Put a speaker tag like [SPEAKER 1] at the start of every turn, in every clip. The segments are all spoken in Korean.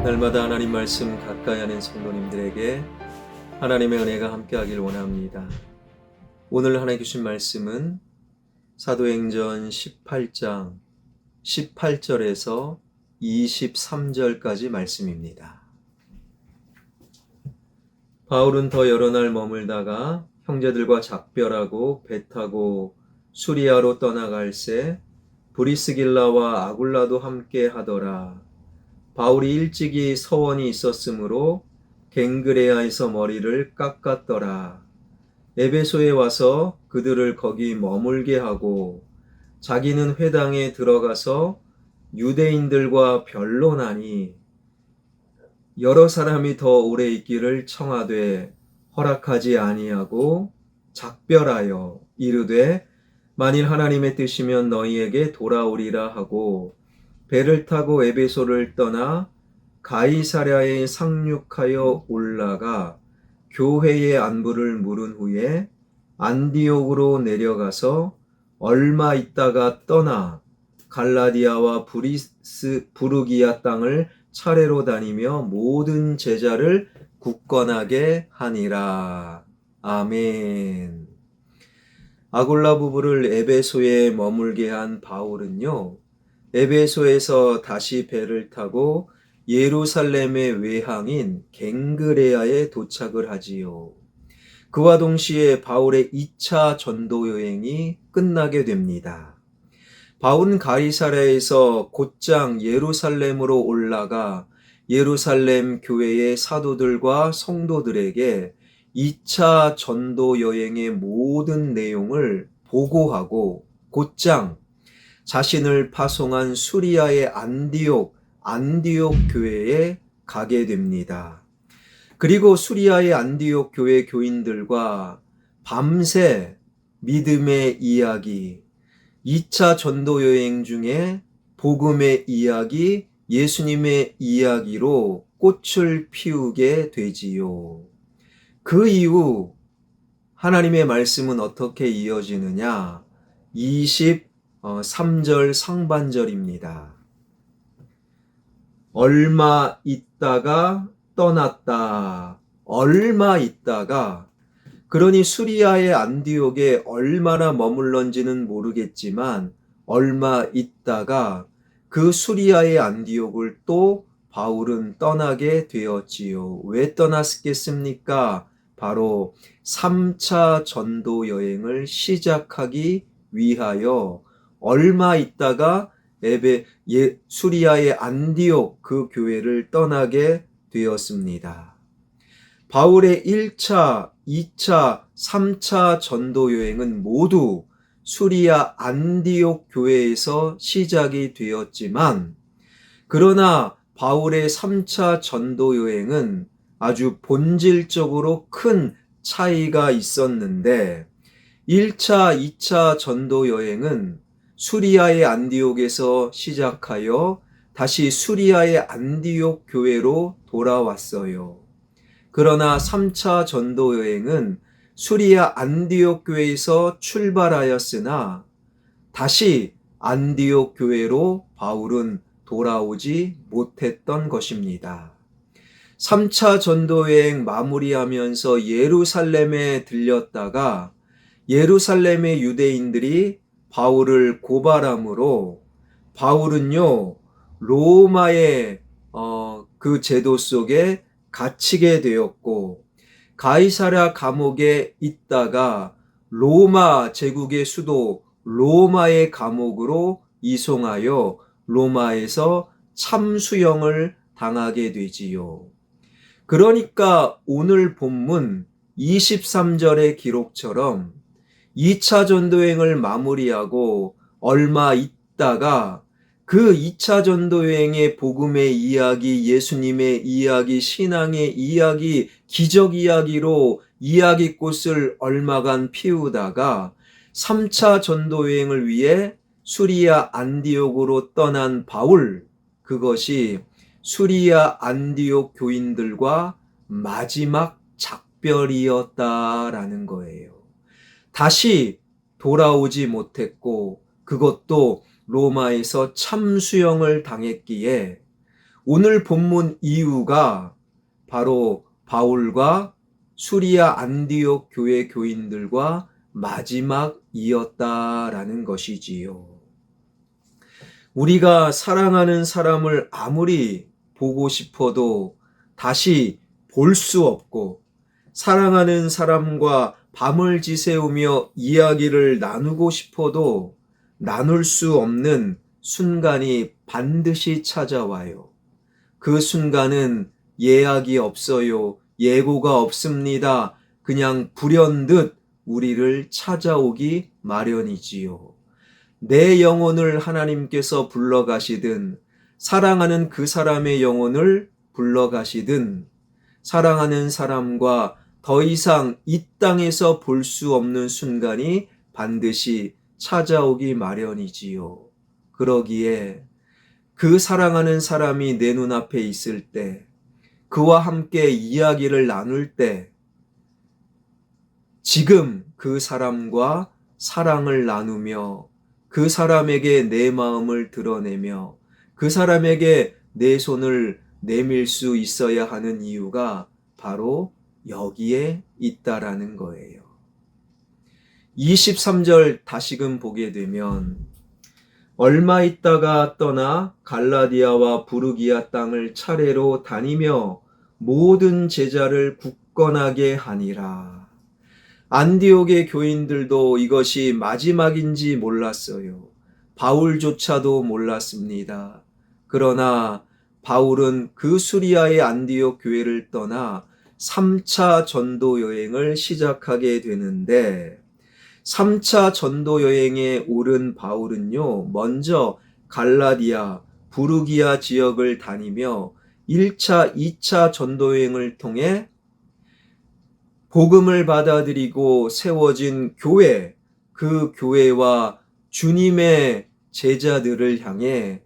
[SPEAKER 1] 날마다 하나님 말씀 가까이 하는 성도님들에게 하나님의 은혜가 함께하길 원합니다. 오늘 하나님 주신 말씀은 사도행전 18장 18절에서 23절까지 말씀입니다. 바울은 더 여러 날 머물다가 형제들과 작별하고 배 타고 수리아로 떠나갈새 브리스길라와 아굴라도 함께 하더라. 바울이 일찍이 서원이 있었으므로 갱그레아에서 머리를 깎았더라. 에베소에 와서 그들을 거기 머물게 하고 자기는 회당에 들어가서 유대인들과 변론하니 여러 사람이 더 오래 있기를 청하되 허락하지 아니하고 작별하여 이르되 만일 하나님의 뜻이면 너희에게 돌아오리라 하고 배를 타고 에베소를 떠나 가이사랴에 상륙하여 올라가 교회의 안부를 물은 후에 안디옥으로 내려가서 얼마 있다가 떠나 갈라디아와 부르기아 땅을 차례로 다니며 모든 제자를 굳건하게 하니라. 아멘. 아굴라 부부를 에베소에 머물게 한 바울은요, 에베소에서 다시 배를 타고 예루살렘의 외항인 갱그레아에 도착을 하지요. 그와 동시에 바울의 2차 전도 여행이 끝나게 됩니다. 바울은 가이사랴에서 곧장 예루살렘으로 올라가 예루살렘 교회의 사도들과 성도들에게 2차 전도 여행의 모든 내용을 보고하고 곧장 자신을 파송한 수리아의 안디옥 교회에 가게 됩니다. 그리고 수리아의 안디옥 교회 교인들과 밤새 믿음의 이야기, 2차 전도 여행 중에 복음의 이야기, 예수님의 이야기로 꽃을 피우게 되지요. 그 이후 하나님의 말씀은 어떻게 이어지느냐? 23절 상반절입니다. 얼마 있다가 떠났다. 얼마 있다가, 그러니 수리아의 안디옥에 얼마나 머물런지는 모르겠지만 얼마 있다가 그 수리아의 안디옥을 또 바울은 떠나게 되었지요. 왜 떠났겠습니까? 바로 3차 전도 여행을 시작하기 위하여 얼마 있다가 수리아의 안디옥 그 교회를 떠나게 되었습니다. 바울의 1차, 2차, 3차 전도 여행은 모두 수리아 안디옥 교회에서 시작이 되었지만, 그러나 바울의 3차 전도 여행은 아주 본질적으로 큰 차이가 있었는데, 1차, 2차 전도 여행은 수리아의 안디옥에서 시작하여 다시 수리아의 안디옥 교회로 돌아왔어요. 그러나 3차 전도 여행은 수리아 안디옥 교회에서 출발하였으나 다시 안디옥 교회로 바울은 돌아오지 못했던 것입니다. 3차 전도 여행 마무리하면서 예루살렘에 들렸다가 예루살렘의 유대인들이 바울을 고발함으로 바울은요, 로마의 그 제도 속에 갇히게 되었고, 가이사랴 감옥에 있다가 로마 제국의 수도 로마의 감옥으로 이송하여 로마에서 참수형을 당하게 되지요. 그러니까 오늘 본문 23절의 기록처럼 2차 전도여행을 마무리하고 얼마 있다가 그 2차 전도여행의 복음의 이야기, 예수님의 이야기, 신앙의 이야기, 기적 이야기로 이야기꽃을 얼마간 피우다가 3차 전도여행을 위해 수리아 안디옥으로 떠난 바울, 그것이 수리아 안디옥 교인들과 마지막 작별이었다라는 거예요. 다시 돌아오지 못했고, 그것도 로마에서 참수형을 당했기에 오늘 본문 이유가 바로 바울과 수리아 안디옥 교회 교인들과 마지막이었다라는 것이지요. 우리가 사랑하는 사람을 아무리 보고 싶어도 다시 볼 수 없고, 사랑하는 사람과 밤을 지새우며 이야기를 나누고 싶어도 나눌 수 없는 순간이 반드시 찾아와요. 그 순간은 예약이 없어요. 예고가 없습니다. 그냥 불현듯 우리를 찾아오기 마련이지요. 내 영혼을 하나님께서 불러가시든, 사랑하는 그 사람의 영혼을 불러가시든, 사랑하는 사람과 더 이상 이 땅에서 볼 수 없는 순간이 반드시 찾아오기 마련이지요. 그러기에 그 사랑하는 사람이 내 눈앞에 있을 때, 그와 함께 이야기를 나눌 때, 지금 그 사람과 사랑을 나누며 그 사람에게 내 마음을 드러내며 그 사람에게 내 손을 내밀 수 있어야 하는 이유가 바로 여기에 있다라는 거예요. 23절 다시금 보게 되면, 얼마 있다가 떠나 갈라디아와 부르기아 땅을 차례로 다니며 모든 제자를 굳건하게 하니라. 안디옥의 교인들도 이것이 마지막인지 몰랐어요. 바울조차도 몰랐습니다. 그러나 바울은 그 수리아의 안디옥 교회를 떠나 3차 전도 여행을 시작하게 되는데, 3차 전도 여행에 오른 바울은요, 먼저 갈라디아, 부르기아 지역을 다니며 1차, 2차 전도 여행을 통해 복음을 받아들이고 세워진 교회, 그 교회와 주님의 제자들을 향해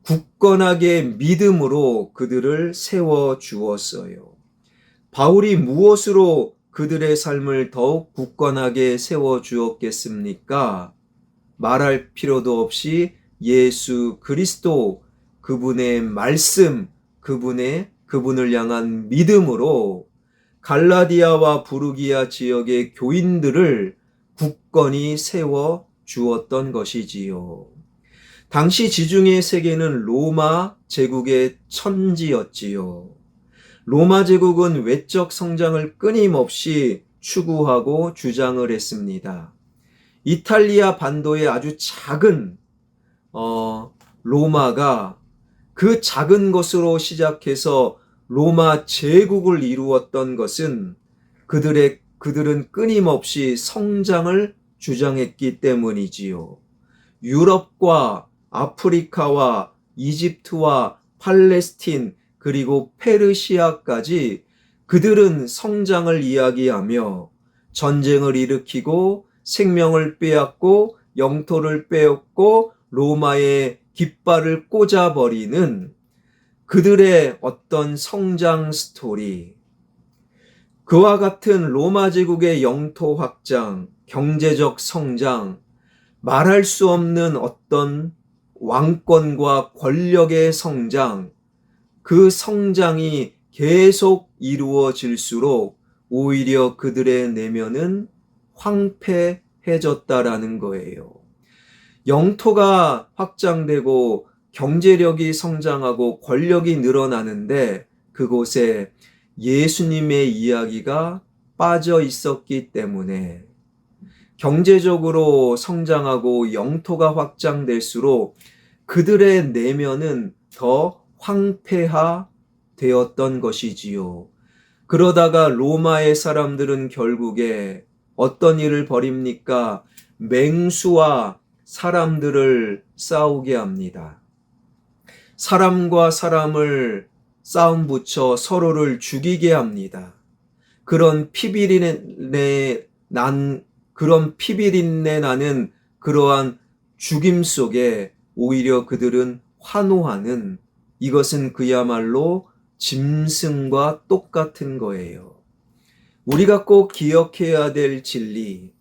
[SPEAKER 1] 굳건하게 믿음으로 그들을 세워 주었어요. 바울이 무엇으로 그들의 삶을 더욱 굳건하게 세워 주었겠습니까? 말할 필요도 없이 예수 그리스도, 그분의 말씀, 그분을 향한 믿음으로 갈라디아와 부르기아 지역의 교인들을 굳건히 세워 주었던 것이지요. 당시 지중해 세계는 로마 제국의 천지였지요. 로마 제국은 외적 성장을 끊임없이 추구하고 주장을 했습니다. 이탈리아 반도의 아주 작은 로마가 그 작은 것으로 시작해서 로마 제국을 이루었던 것은 그들은 끊임없이 성장을 주장했기 때문이지요. 유럽과 아프리카와 이집트와 팔레스틴, 그리고 페르시아까지 그들은 성장을 이야기하며 전쟁을 일으키고 생명을 빼앗고 영토를 빼앗고 로마의 깃발을 꽂아버리는 그들의 어떤 성장 스토리, 그와 같은 로마 제국의 영토 확장, 경제적 성장, 말할 수 없는 어떤 왕권과 권력의 성장, 그 성장이 계속 이루어질수록 오히려 그들의 내면은 황폐해졌다라는 거예요. 영토가 확장되고 경제력이 성장하고 권력이 늘어나는데 그곳에 예수님의 이야기가 빠져 있었기 때문에 경제적으로 성장하고 영토가 확장될수록 그들의 내면은 더 황폐화 되었던 것이지요. 그러다가 로마의 사람들은 결국에 어떤 일을 벌입니까? 맹수와 사람들을 싸우게 합니다. 사람과 사람을 싸움 붙여 서로를 죽이게 합니다. 그런 피비린내 나는 그러한 죽임 속에 오히려 그들은 환호하는, 이것은 그야말로 짐승과 똑같은 거예요. 우리가 꼭 기억해야 될 진리,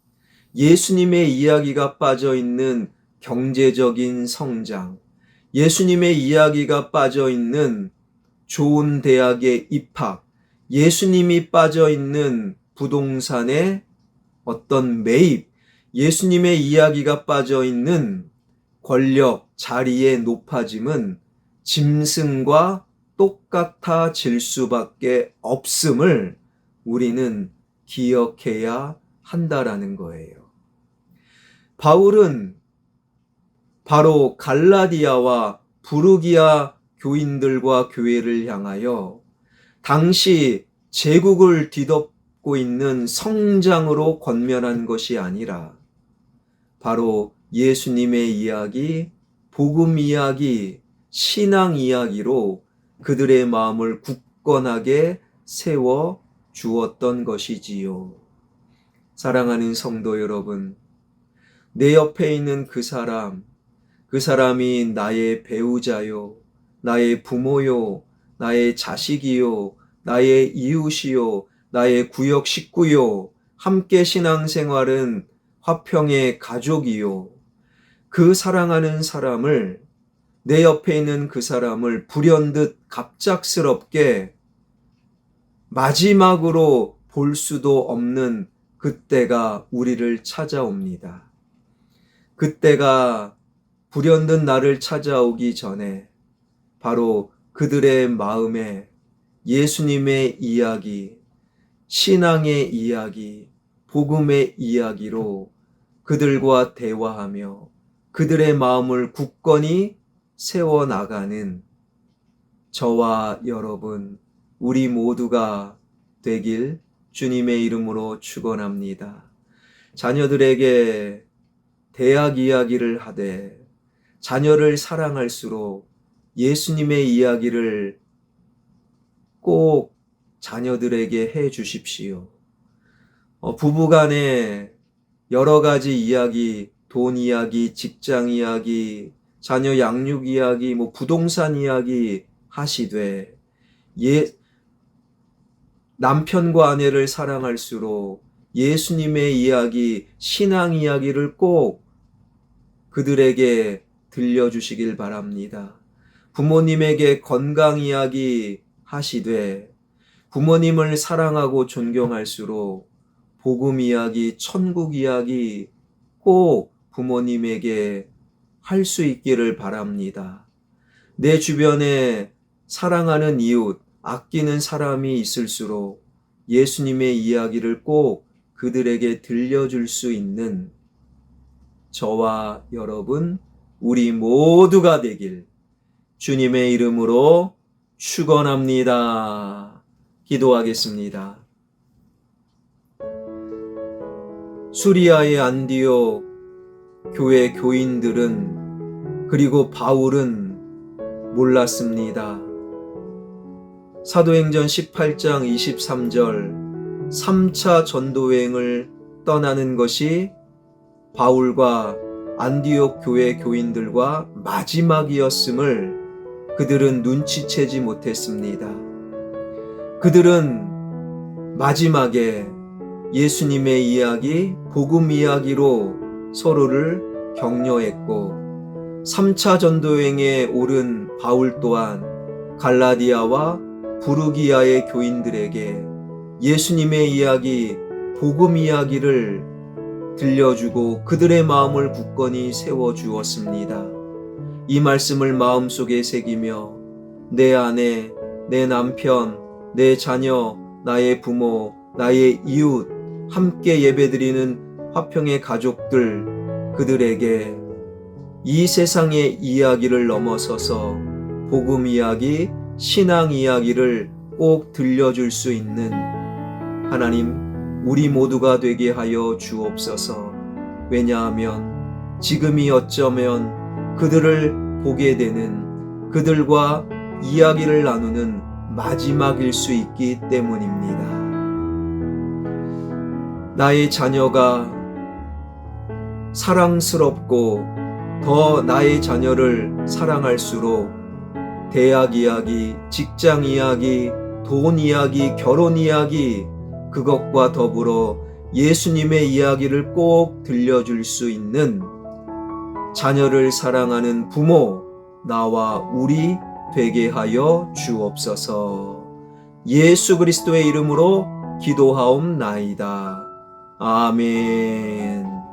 [SPEAKER 1] 예수님의 이야기가 빠져 있는 경제적인 성장, 예수님의 이야기가 빠져 있는 좋은 대학의 입학, 예수님이 빠져 있는 부동산의 어떤 매입, 예수님의 이야기가 빠져 있는 권력, 자리의 높아짐은 짐승과 똑같아질 수밖에 없음을 우리는 기억해야 한다라는 거예요. 바울은 바로 갈라디아와 부르기아 교인들과 교회를 향하여 당시 제국을 뒤덮고 있는 성장으로 권면한 것이 아니라 바로 예수님의 이야기, 복음 이야기, 신앙 이야기로 그들의 마음을 굳건하게 세워 주었던 것이지요. 사랑하는 성도 여러분, 내 옆에 있는 그 사람이 나의 배우자요, 나의 부모요, 나의 자식이요, 나의 이웃이요, 나의 구역 식구요, 함께 신앙생활은 화평의 가족이요. 그 사랑하는 사람을, 내 옆에 있는 그 사람을 불현듯 갑작스럽게 마지막으로 볼 수도 없는 그때가 우리를 찾아옵니다. 그때가 불현듯 나를 찾아오기 전에 바로 그들의 마음에 예수님의 이야기, 신앙의 이야기, 복음의 이야기로 그들과 대화하며 그들의 마음을 굳건히 세워나가는 저와 여러분, 우리 모두가 되길 주님의 이름으로 축원합니다. 자녀들에게 대학 이야기를 하되 자녀를 사랑할수록 예수님의 이야기를 꼭 자녀들에게 해 주십시오. 부부간에 여러 가지 이야기, 돈 이야기, 직장 이야기, 자녀 양육 이야기, 부동산 이야기 하시되 남편과 아내를 사랑할수록 예수님의 이야기, 신앙 이야기를 꼭 그들에게 들려주시길 바랍니다. 부모님에게 건강 이야기 하시되 부모님을 사랑하고 존경할수록 복음 이야기, 천국 이야기 꼭 부모님에게 할 수 있기를 바랍니다. 내 주변에 사랑하는 이웃, 아끼는 사람이 있을수록 예수님의 이야기를 꼭 그들에게 들려줄 수 있는 저와 여러분, 우리 모두가 되길 주님의 이름으로 축원합니다. 기도하겠습니다. 수리아의 안디옥 교회 교인들은 그리고 바울은 몰랐습니다. 사도행전 18장 23절 3차 전도여행을 떠나는 것이 바울과 안디옥 교회 교인들과 마지막이었음을 그들은 눈치채지 못했습니다. 그들은 마지막에 예수님의 이야기, 복음 이야기로 서로를 격려했고 3차 전도여행에 오른 바울 또한 갈라디아와 부르기아의 교인들에게 예수님의 이야기, 복음 이야기를 들려주고 그들의 마음을 굳건히 세워주었습니다. 이 말씀을 마음속에 새기며 내 아내, 내 남편, 내 자녀, 나의 부모, 나의 이웃, 함께 예배드리는 화평의 가족들, 그들에게 이 세상의 이야기를 넘어서서 복음 이야기, 신앙 이야기를 꼭 들려줄 수 있는 하나님, 우리 모두가 되게 하여 주옵소서. 왜냐하면 지금이 어쩌면 그들을 보게 되는, 그들과 이야기를 나누는 마지막일 수 있기 때문입니다. 나의 자녀가 사랑스럽고 더 나의 자녀를 사랑할수록 대학 이야기, 직장 이야기, 돈 이야기, 결혼 이야기, 그것과 더불어 예수님의 이야기를 꼭 들려줄 수 있는 자녀를 사랑하는 부모, 나와 우리 되게 하여 주옵소서. 예수 그리스도의 이름으로 기도하옵나이다. 아멘.